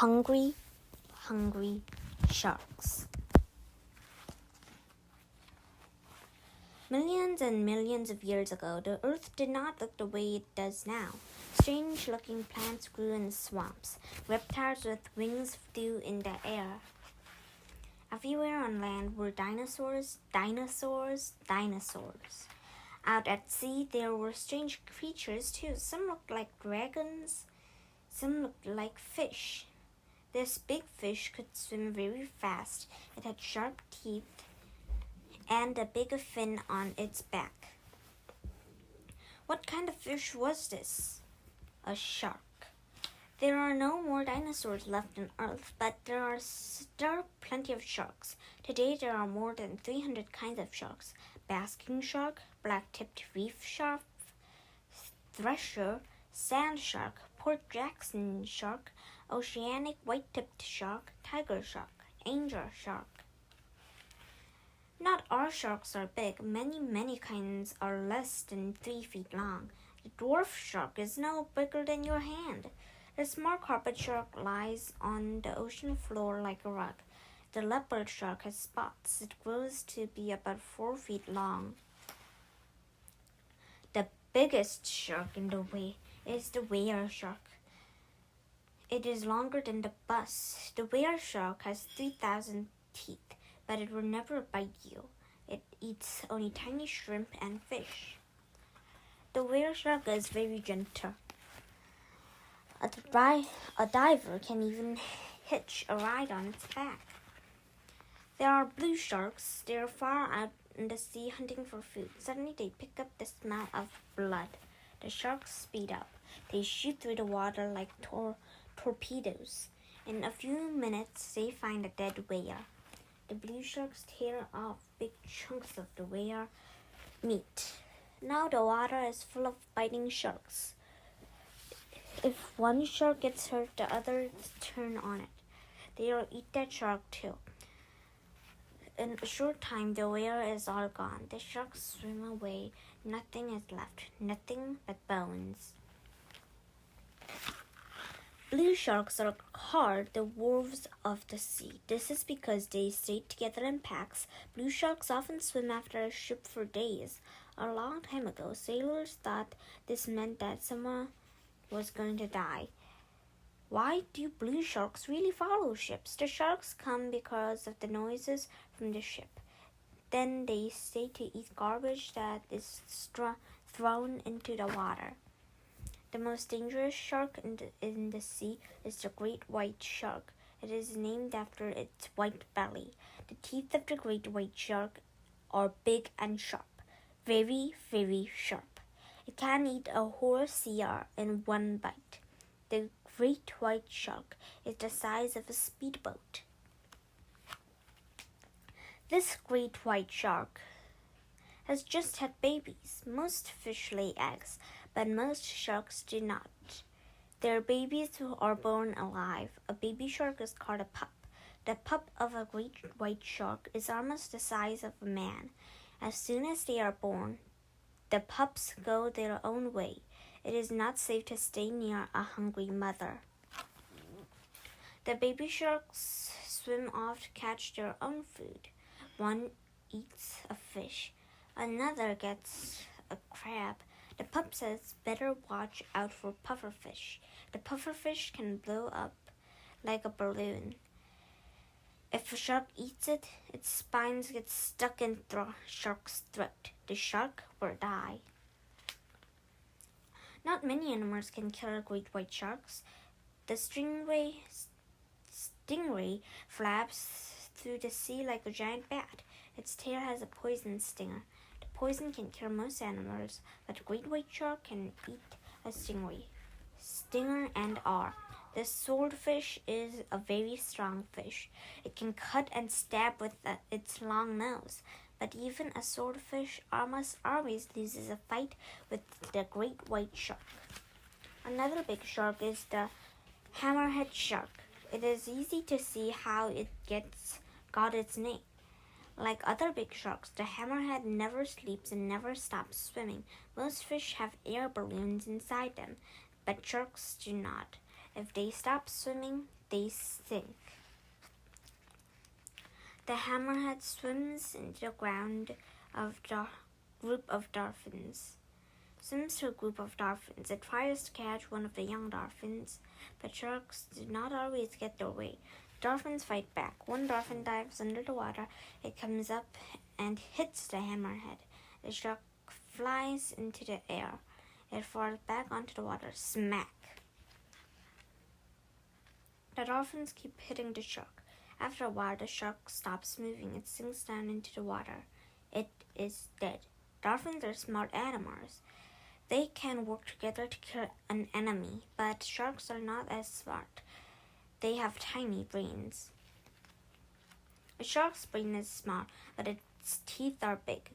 Hungry, hungry sharks. Millions and millions of years ago, the earth did not look the way it does now. Strange-looking plants grew in swamps. Reptiles with wings flew in the air. Everywhere on land were dinosaurs. Out at sea, there were strange creatures too. Some looked like dragons, some looked like fish. This big fish could swim very fast. It had sharp teeth and a big fin on its back. What kind of fish was this? A shark. There are no more dinosaurs left on Earth, but there are still plenty of sharks. Today there are more than 300 kinds of sharks. Basking shark, black-tipped reef shark, thresher, sand shark, Port Jackson shark, oceanic white-tipped shark, tiger shark, angel shark. Not all sharks are big. Many kinds are less than 3 feet long. The dwarf shark is no bigger than your hand. The small carpet shark lies on the ocean floor like a rug. The leopard shark has spots. It grows to be about 4 feet long. The biggest shark in the way is the whale shark. It is longer than the bus. The whale shark has 3,000 teeth, but it will never bite you. It eats only tiny shrimp and fish. The whale shark is very gentle. A diver can even hitch a ride on its back. There are blue sharks. They are far out in the sea hunting for food. Suddenly they pick up the smell of blood. The sharks speed up. They shoot through the water like torpedoes. In a few minutes, they find a dead whale. The blue sharks tear off big chunks of the whale meat. Now the water is full of biting sharks. If one shark gets hurt, the others turn on it. They will eat that shark too. In a short time, the whale is all gone. The sharks swim away. Nothing is left. Nothing but bones. Blue sharks are called the wolves of the sea. This is because they stay together in packs. Blue sharks often swim after a ship for days. A long time ago, sailors thought this meant that someone was going to die. Why do blue sharks really follow ships? The sharks come because of the noises from the ship. Then they stay to eat garbage that is thrown into the water. The most dangerous shark in the sea is the great white shark. It is named after its white belly. The teeth of the great white shark are big and sharp. Very, very sharp. It can eat a whole sea in one bite. The great white shark is the size of a speedboat. This great white shark has just had babies. Most fish lay eggs, but most sharks do not. Their babies are born alive. A baby shark is called a pup. The pup of a great white shark is almost the size of a man. As soon as they are born, the pups go their own way. It is not safe to stay near a hungry mother. The baby sharks swim off to catch their own food. One eats a fish. Another gets a crab. The pup says, better watch out for pufferfish. The pufferfish can blow up like a balloon. If a shark eats it, its spines get stuck in the shark's throat. The shark will die. Not many animals can kill great white sharks. The stingray flaps through the sea like a giant bat. Its tail has a poison stinger. The poison can kill most animals, but a great white shark can eat a stingray, stinger and all. The swordfish is a very strong fish. It can cut and stab with its long nose. But even a swordfish almost always loses a fight with the great white shark. Another big shark is the hammerhead shark. It is easy to see how it got its name. Like other big sharks, the hammerhead never sleeps and never stops swimming. Most fish have air balloons inside them, but sharks do not. If they stop swimming, they sink. The hammerhead swims into the ground of the group of dolphins. Swims to a group of dolphins. It tries to catch one of the young dolphins, but sharks do not always get their way. Dolphins fight back. One dolphin dives under the water. It comes up and hits the hammerhead. The shark flies into the air. It falls back onto the water. Smack! The dolphins keep hitting the shark. After a while, the shark stops moving. It sinks down into the water. It is dead. Dolphins are smart animals. They can work together to kill an enemy, but sharks are not as smart. They have tiny brains. A shark's brain is small, but its teeth are big.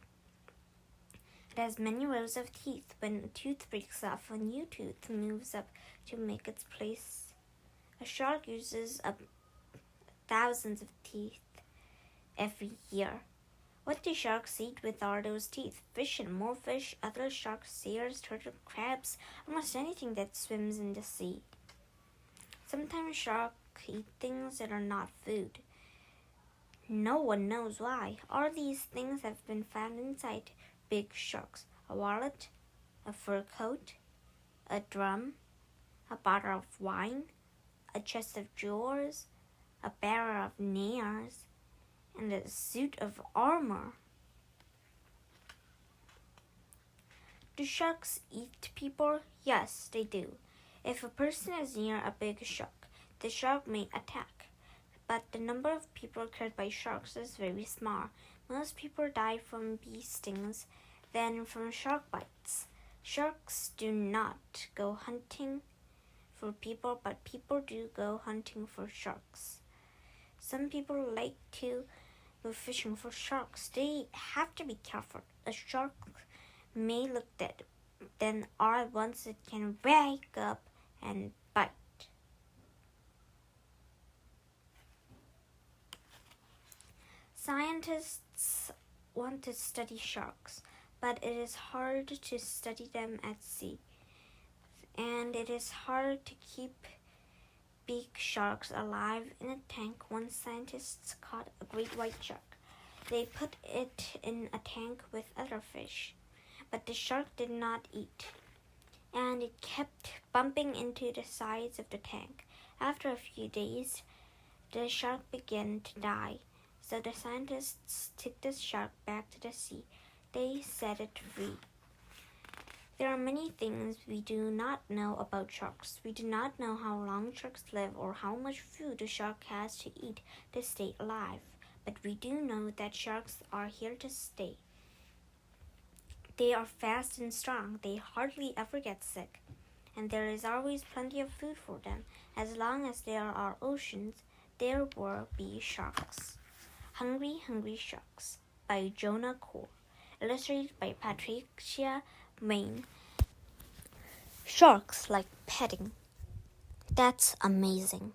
It has many rows of teeth. When a tooth breaks off, a new tooth moves up to make its place. A shark uses up thousands of teeth every year. What do sharks eat with all those teeth? Fish and more fish, other sharks, seals, turtles, crabs, almost anything that swims in the sea. Sometimes sharks eat things that are not food. No one knows why. All these things have been found inside big sharks. A wallet, a fur coat, a drum, a bottle of wine, a chest of drawers, a barrel of nails, and a suit of armor. Do sharks eat people? Yes, they do. If a person is near a big shark, the shark may attack. But the number of people killed by sharks is very small. Most people die from bee stings than from shark bites. Sharks do not go hunting for people, but people do go hunting for sharks. Some people like to go fishing for sharks. They have to be careful. A shark may look dead, then all at once it can wake up and bite. Scientists want to study sharks, but it is hard to study them at sea, and it is hard to keep big sharks alive in a tank. Once scientists caught a great white shark. They put it in a tank with other fish, but the shark did not eat, and it kept bumping into the sides of the tank. After a few days, the shark began to die, so the scientists took the shark back to the sea. They set it free. There are many things we do not know about sharks. We do not know how long sharks live or how much food a shark has to eat to stay alive. But we do know that sharks are here to stay. They are fast and strong. They hardly ever get sick. And there is always plenty of food for them. As long as there are oceans, there will be sharks. Hungry, Hungry Sharks by Jonah Cole. Illustrated by Patricia Main. Sharks like petting. That's amazing.